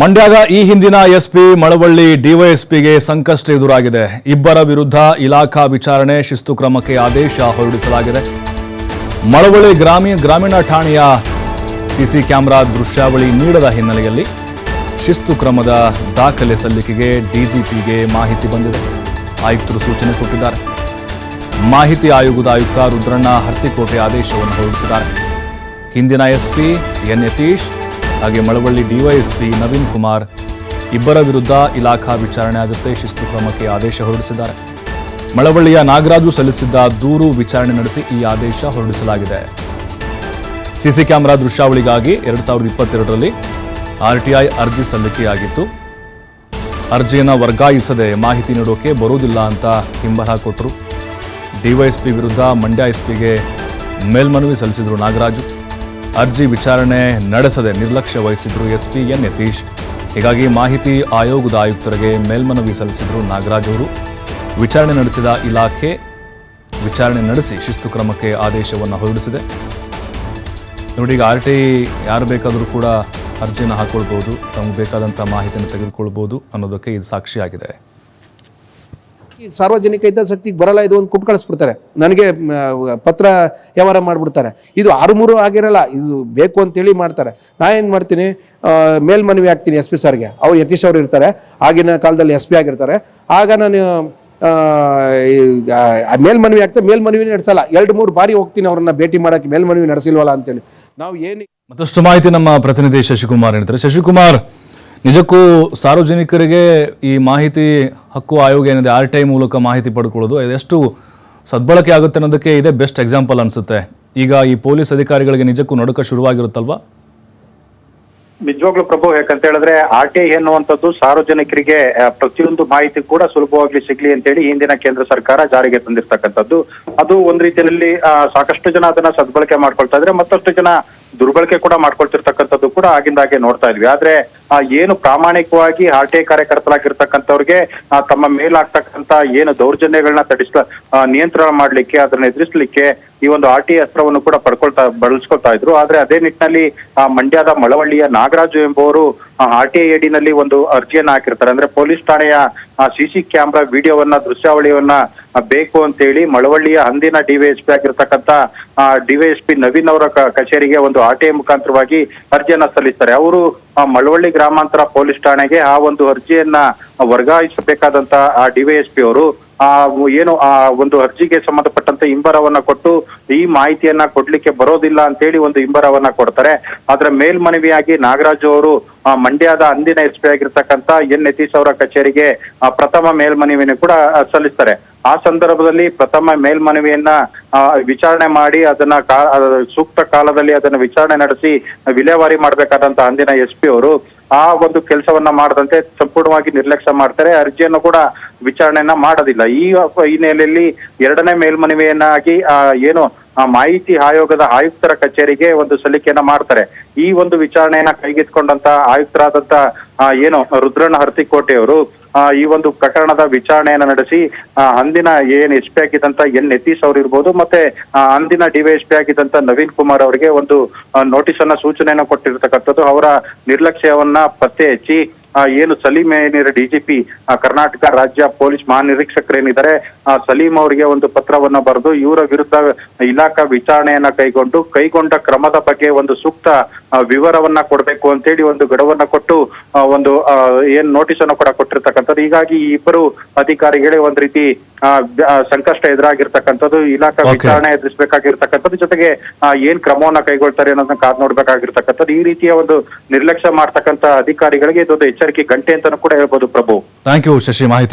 ಮಂಡ್ಯದ ಈ ಹಿಂದಿನ ಎಸ್ಪಿ ಮಳವಳ್ಳಿ ಡಿವೈಎಸ್ಪಿಗೆ ಸಂಕಷ್ಟ ಎದುರಾಗಿದೆ. ಇಬ್ಬರ ವಿರುದ್ಧ ಇಲಾಖಾ ವಿಚಾರಣೆ, ಶಿಸ್ತು ಕ್ರಮಕ್ಕೆ ಆದೇಶ ಹೊರಡಿಸಲಾಗಿದೆ. ಮಳವಳ್ಳಿ ಗ್ರಾಮೀಣ ಠಾಣೆಯ ಸಿಸಿ ಕ್ಯಾಮೆರಾ ದೃಶ್ಯಾವಳಿ ನೀಡದ ಹಿನ್ನೆಲೆಯಲ್ಲಿ ಶಿಸ್ತು ಕ್ರಮದ ದಾಖಲೆ ಸಲ್ಲಿಕೆಗೆ ಡಿಜಿಪಿಗೆ ಮಾಹಿತಿ ಬಂದಿದೆ. ಆಯುಕ್ತರು ಸೂಚನೆ ಕೊಟ್ಟಿದ್ದಾರೆ. ಮಾಹಿತಿ ಆಯೋಗದ ಆಯುಕ್ತ ರುದ್ರಣ್ಣ ಹರ್ತಿಕೋಟೆ ಆದೇಶವನ್ನು ಹೊರಡಿಸಿದ್ದಾರೆ. ಹಿಂದಿನ ಎಸ್ಪಿ ಎನ್ ಯತೀಶ್ ಹಾಗೆ ಮಳವಳ್ಳಿ ಡಿವೈಎಸ್ಪಿ ನವೀನ್ ಕುಮಾರ್ ಇಬ್ಬರ ವಿರುದ್ಧ ಇಲಾಖಾ ವಿಚಾರಣೆ ಆಗುತ್ತೆ. ಶಿಸ್ತು ಕ್ರಮಕ್ಕೆ ಆದೇಶ ಹೊರಡಿಸಿದ್ದಾರೆ. ಮಳವಳ್ಳಿಯ ನಾಗರಾಜು ಸಲ್ಲಿಸಿದ್ದ ದೂರು ವಿಚಾರಣೆ ನಡೆಸಿ ಈ ಆದೇಶ ಹೊರಡಿಸಲಾಗಿದೆ. ಸಿಸಿ ಕ್ಯಾಮೆರಾ ದೃಶ್ಯಾವಳಿಗಾಗಿ 2022ರಲ್ಲಿ ಆರ್ಟಿಐ ಅರ್ಜಿ ಸಲ್ಲಿಕೆಯಾಗಿತ್ತು. ಅರ್ಜಿಯನ್ನು ವರ್ಗಾಯಿಸದೆ ಮಾಹಿತಿ ನೀಡೋಕೆ ಬರೋದಿಲ್ಲ ಅಂತ ಹಿಂಬರಹ ಕೊಟ್ಟರು. ಡಿವೈಎಸ್ಪಿ ವಿರುದ್ಧ ಮಂಡ್ಯ ಎಸ್ಪಿಗೆ ಮೇಲ್ಮನವಿ ಸಲ್ಲಿಸಿದ್ರು ನಾಗರಾಜು. ಅರ್ಜಿ ವಿಚಾರಣೆ ನಡೆಸದೆ ನಿರ್ಲಕ್ಷ್ಯ ವಹಿಸಿದ್ರು ಎಸ್ಪಿ ಎನ್ ಯತೀಶ್. ಹೀಗಾಗಿ ಮಾಹಿತಿ ಆಯೋಗದ ಆಯುಕ್ತರಿಗೆ ಮೇಲ್ಮನವಿ ಸಲ್ಲಿಸಿದ್ರು ನಾಗರಾಜ್ ಅವರು. ವಿಚಾರಣೆ ನಡೆಸಿದ ಇಲಾಖೆ ವಿಚಾರಣೆ ನಡೆಸಿ ಶಿಸ್ತು ಕ್ರಮಕ್ಕೆ ಆದೇಶವನ್ನು ಹೊರಡಿಸಿದೆ. ನೋಡಿ, ಈಗ RTI ಯಾರು ಬೇಕಾದರೂ ಕೂಡ ಅರ್ಜಿಯನ್ನು ಹಾಕೊಳ್ಬೋದು, ತಮಗೆ ಬೇಕಾದಂಥ ಮಾಹಿತಿಯನ್ನು ತೆಗೆದುಕೊಳ್ಬೋದು ಅನ್ನೋದಕ್ಕೆ ಇದು ಸಾಕ್ಷಿಯಾಗಿದೆ. ಸಾರ್ವಜನಿಕ ಹಿತಾಸಕ್ತಿಗೆ ಬರಲ್ಲ ಇದು ಒಂದು ಕುಟ್ ಕಳಿಸ್ಬಿಡ್ತಾರೆ, ನನಗೆ ಪತ್ರ ವ್ಯವಹಾರ ಮಾಡಿಬಿಡ್ತಾರೆ. ಇದು 6-3 ಆಗಿರಲ್ಲ, ಇದು ಬೇಕು ಅಂತೇಳಿ ಮಾಡ್ತಾರೆ. ನಾ ಏನು ಮಾಡ್ತೀನಿ, ಮೇಲ್ಮನವಿ ಆಗ್ತೀನಿ SP ಸರ್ಗೆ. ಅವ್ರು ಯತೀಶ್ ಅವರು ಇರ್ತಾರೆ, ಆಗಿನ ಕಾಲದಲ್ಲಿ SP ಆಗಿರ್ತಾರೆ. ಆಗ ನಾನು ಮೇಲ್ಮನವಿ ಆಗ್ತದೆ, ಮೇಲ್ಮನವಿ ನಡೆಸಲ್ಲ. 2-3 ಬಾರಿ ಹೋಗ್ತೀನಿ ಅವ್ರನ್ನ ಭೇಟಿ ಮಾಡೋಕ್ಕೆ, ಮೇಲ್ಮನವಿ ನಡೆಸಿಲ್ವಲ್ಲ ಅಂತೇಳಿ. ನಾವು ಏನು ಮತ್ತಷ್ಟು ಮಾಹಿತಿ ನಮ್ಮ ಪ್ರತಿನಿಧಿ ಶಶಿಕುಮಾರ್ ಹೇಳ್ತಾರೆ. ಶಶಿಕುಮಾರ್, ನಿಜಕ್ಕೂ ಸಾರ್ವಜನಿಕರಿಗೆ ಈ ಮಾಹಿತಿ ಹಕ್ಕು ಆಯೋಗ ಏನಿದೆ RTI ಮೂಲಕ ಮಾಹಿತಿ ಪಡ್ಕೊಳ್ಳೋದು ಎಷ್ಟು ಸದ್ಬಳಕೆ ಆಗುತ್ತೆ ಅನ್ನೋದಕ್ಕೆ ಇದೇ ಬೆಸ್ಟ್ ಎಕ್ಸಾಂಪಲ್ ಅನಿಸುತ್ತೆ. ಈಗ ಈ ಪೊಲೀಸ್ ಅಧಿಕಾರಿಗಳಿಗೆ ನಿಜಕ್ಕೂ ನಡುಕ ಶುರುವಾಗಿರುತ್ತಲ್ವಾ? ನಿಜವಾಗ್ಲೂ ಪ್ರಭು, ಯಾಕಂತ ಹೇಳಿದ್ರೆ RTI ಎನ್ನುವಂಥದ್ದು ಸಾರ್ವಜನಿಕರಿಗೆ ಪ್ರತಿಯೊಂದು ಮಾಹಿತಿ ಕೂಡ ಸುಲಭವಾಗಿ ಸಿಗ್ಲಿ ಅಂತೇಳಿ ಹಿಂದಿನ ಕೇಂದ್ರ ಸರ್ಕಾರ ಜಾರಿಗೆ ತಂದಿರ್ತಕ್ಕಂಥದ್ದು. ಅದು ಒಂದ್ ರೀತಿಯಲ್ಲಿ ಸಾಕಷ್ಟು ಜನ ಅದನ್ನ ಸದ್ಬಳಕೆ ಮಾಡ್ಕೊಳ್ತಾ ಇದ್ರೆ, ಮತ್ತಷ್ಟು ಜನ ದುರ್ಬಳಕೆ ಕೂಡ ಮಾಡ್ಕೊಳ್ತಿರ್ತಕ್ಕಂಥದ್ದು ಕೂಡ ಆಗಿಂದಾಗೆ ನೋಡ್ತಾ ಇದ್ವಿ. ಆದ್ರೆ ಏನು ಪ್ರಾಮಾಣಿಕವಾಗಿ RTI ಕಾರ್ಯಕರ್ತರಾಗಿರ್ತಕ್ಕಂಥವ್ರಿಗೆ ತಮ್ಮ ಮೇಲಾಗ್ತಕ್ಕಂಥ ಏನು ದೌರ್ಜನ್ಯಗಳನ್ನ ನಿಯಂತ್ರಣ ಮಾಡ್ಲಿಕ್ಕೆ, ಅದನ್ನ ಎದುರಿಸಲಿಕ್ಕೆ ಈ ಒಂದು RTI ಅಸ್ತ್ರವನ್ನು ಕೂಡ ಬಳಸ್ಕೊಳ್ತಾ ಇದ್ರು. ಆದ್ರೆ ಅದೇ ನಿಟ್ಟಿನಲ್ಲಿ ಮಂಡ್ಯದ ಮಳವಳ್ಳಿಯ ನಾಗರಾಜು ಎಂಬುವರು RTI ಅಡಿನಲ್ಲಿ ಒಂದು ಅರ್ಜಿಯನ್ನ ಹಾಕಿರ್ತಾರೆ. ಅಂದ್ರೆ ಪೊಲೀಸ್ ಠಾಣೆಯ CC ಕ್ಯಾಮ್ರಾ ವಿಡಿಯೋವನ್ನ, ದೃಶ್ಯಾವಳಿಯನ್ನ ಬೇಕು ಅಂತೇಳಿ ಮಳವಳ್ಳಿಯ ಅಂದಿನ ಡಿವೈಎಸ್ಪಿ ಆಗಿರ್ತಕ್ಕಂಥ ಡಿವೈಎಸ್ಪಿ ನವೀನ್ ಅವರ ಕಚೇರಿಗೆ ಒಂದು RTI ಮುಖಾಂತರವಾಗಿ ಅರ್ಜಿಯನ್ನ ಸಲ್ಲಿಸ್ತಾರೆ. ಅವರು ಮಳವಳ್ಳಿ ಗ್ರಾಮಾಂತರ ಪೊಲೀಸ್ ಠಾಣೆಗೆ ಆ ಒಂದು ಅರ್ಜಿಯನ್ನ ವರ್ಗಾಯಿಸಬೇಕಾದಂತ ಡಿವೈಎಸ್ಪಿ ಅವರು ಏನು ಒಂದು ಅರ್ಜಿಗೆ ಸಂಬಂಧಪಟ್ಟಂತೆ ಹಿಂಬರವನ್ನ ಕೊಟ್ಟು ಈ ಮಾಹಿತಿಯನ್ನ ಕೊಡ್ಲಿಕ್ಕೆ ಬರೋದಿಲ್ಲ ಅಂತೇಳಿ ಒಂದು ಹಿಂಬರವನ್ನ ಕೊಡ್ತಾರೆ. ಅದರ ಮೇಲ್ಮನವಿಯಾಗಿ ನಾಗರಾಜು ಅವರು ಮಂಡ್ಯದ ಅಂದಿನ SP ಆಗಿರ್ತಕ್ಕಂಥ ಎನ್ ಯತೀಶ್ ಅವರ ಕಚೇರಿಗೆ ಪ್ರಥಮ ಮೇಲ್ಮನವಿಯನ್ನು ಕೂಡ ಸಲ್ಲಿಸ್ತಾರೆ. ಆ ಸಂದರ್ಭದಲ್ಲಿ ಪ್ರಥಮ ಮೇಲ್ಮನವಿಯನ್ನ ವಿಚಾರಣೆ ಮಾಡಿ ಅದನ್ನ ಸೂಕ್ತ ಕಾಲದಲ್ಲಿ ಅದನ್ನ ವಿಚಾರಣೆ ನಡೆಸಿ ವಿಲೇವಾರಿ ಮಾಡ್ಬೇಕಾದಂತ ಅಂದಿನ SP ಅವರು ಆ ಒಂದು ಕೆಲಸವನ್ನ ಮಾಡದಂತೆ ಸಂಪೂರ್ಣವಾಗಿ ನಿರ್ಲಕ್ಷ್ಯ ಮಾಡ್ತಾರೆ. ಅರ್ಜಿಯನ್ನು ಕೂಡ ವಿಚಾರಣೆಯನ್ನ ಮಾಡೋದಿಲ್ಲ. ಈ ಹಿನ್ನೆಲೆಯಲ್ಲಿ ಎರಡನೇ ಮೇಲ್ಮನವಿಯನ್ನಾಗಿ ಏನು ಮಾಹಿತಿ ಆಯೋಗದ ಆಯುಕ್ತರ ಕಚೇರಿಗೆ ಒಂದು ಸಲ್ಲಿಕೆಯನ್ನ ಮಾಡ್ತಾರೆ. ಈ ಒಂದು ವಿಚಾರಣೆಯನ್ನ ಕೈಗೆತ್ಕೊಂಡಂತ ಆಯುಕ್ತರಾದಂತ ಏನು ರುದ್ರಣ್ಣ ಹರ್ತಿಕೋಟೆ ಅವರು ಈ ಒಂದು ಪ್ರಕರಣದ ವಿಚಾರಣೆಯನ್ನ ನಡೆಸಿ ಅಂದಿನ ಏನ್ SP ಆಗಿದ್ದಂತ ಎನ್ ಯತೀಶ್ ಅವರು ಇರ್ಬೋದು, ಮತ್ತೆ ಅಂದಿನ ಡಿವೈಎಸ್ಪಿ ಆಗಿದ್ದಂತ ನವೀನ್ ಕುಮಾರ್ ಅವರಿಗೆ ಒಂದು ನೋಟಿಸ್ ಅನ್ನ, ಸೂಚನೆಯನ್ನ ಕೊಟ್ಟಿರ್ತಕ್ಕಂಥದ್ದು. ಅವರ ನಿರ್ಲಕ್ಷ್ಯವನ್ನ ಪತ್ತೆ ಹಚ್ಚಿ ಏನು ಸಲೀಂ ಏನಿದೆ DGP ಕರ್ನಾಟಕ ರಾಜ್ಯ ಪೊಲೀಸ್ ಮಹಾನಿರೀಕ್ಷಕರೇನಿದ್ದಾರೆ ಸಲೀಂ ಅವರಿಗೆ ಒಂದು ಪತ್ರವನ್ನ ಬರೆದು ಇವರ ವಿರುದ್ಧ ಇಲಾಖಾ ವಿಚಾರಣೆಯನ್ನ ಕೈಗೊಂಡ ಕ್ರಮದ ಬಗ್ಗೆ ಒಂದು ಸೂಕ್ತ ವಿವರವನ್ನ ಕೊಡ್ಬೇಕು ಅಂತೇಳಿ ಒಂದು ಗಡುವನ್ನ ಕೊಟ್ಟು ಒಂದು ಏನ್ ನೋಟಿಸ್ ಅನ್ನು ಕೂಡ ಕೊಟ್ಟಿರ್ತಕ್ಕಂಥದ್ದು. ಹೀಗಾಗಿ ಈ ಇಬ್ಬರು ಅಧಿಕಾರಿಗಳೇ ಒಂದ್ ರೀತಿ ಸಂಕಷ್ಟ ಎದುರಾಗಿರ್ತಕ್ಕಂಥದ್ದು. ಇಲಾಖಾ ವಿಚಾರಣೆ ಎದುರಿಸಬೇಕಾಗಿರ್ತಕ್ಕಂಥದ್ದು, ಜೊತೆಗೆ ಏನ್ ಕ್ರಮವನ್ನ ಕೈಗೊಳ್ತಾರೆ ಅನ್ನೋದನ್ನ ಕಾದ್ ನೋಡ್ಬೇಕಾಗಿರ್ತಕ್ಕಂಥದ್ದು. ಈ ರೀತಿಯ ಒಂದು ನಿರ್ಲಕ್ಷ್ಯ ಮಾಡ್ತಕ್ಕಂಥ ಅಧಿಕಾರಿಗಳಿಗೆ ಇದೊಂದು ಎಚ್ಚರಿಕೆ ಗಂಟೆ ಅಂತಾನೂ ಕೂಡ ಹೇಳ್ಬೋದು ಪ್ರಭು. ಥ್ಯಾಂಕ್ ಯು ಶಶಿ ಮಾಹಿತಿ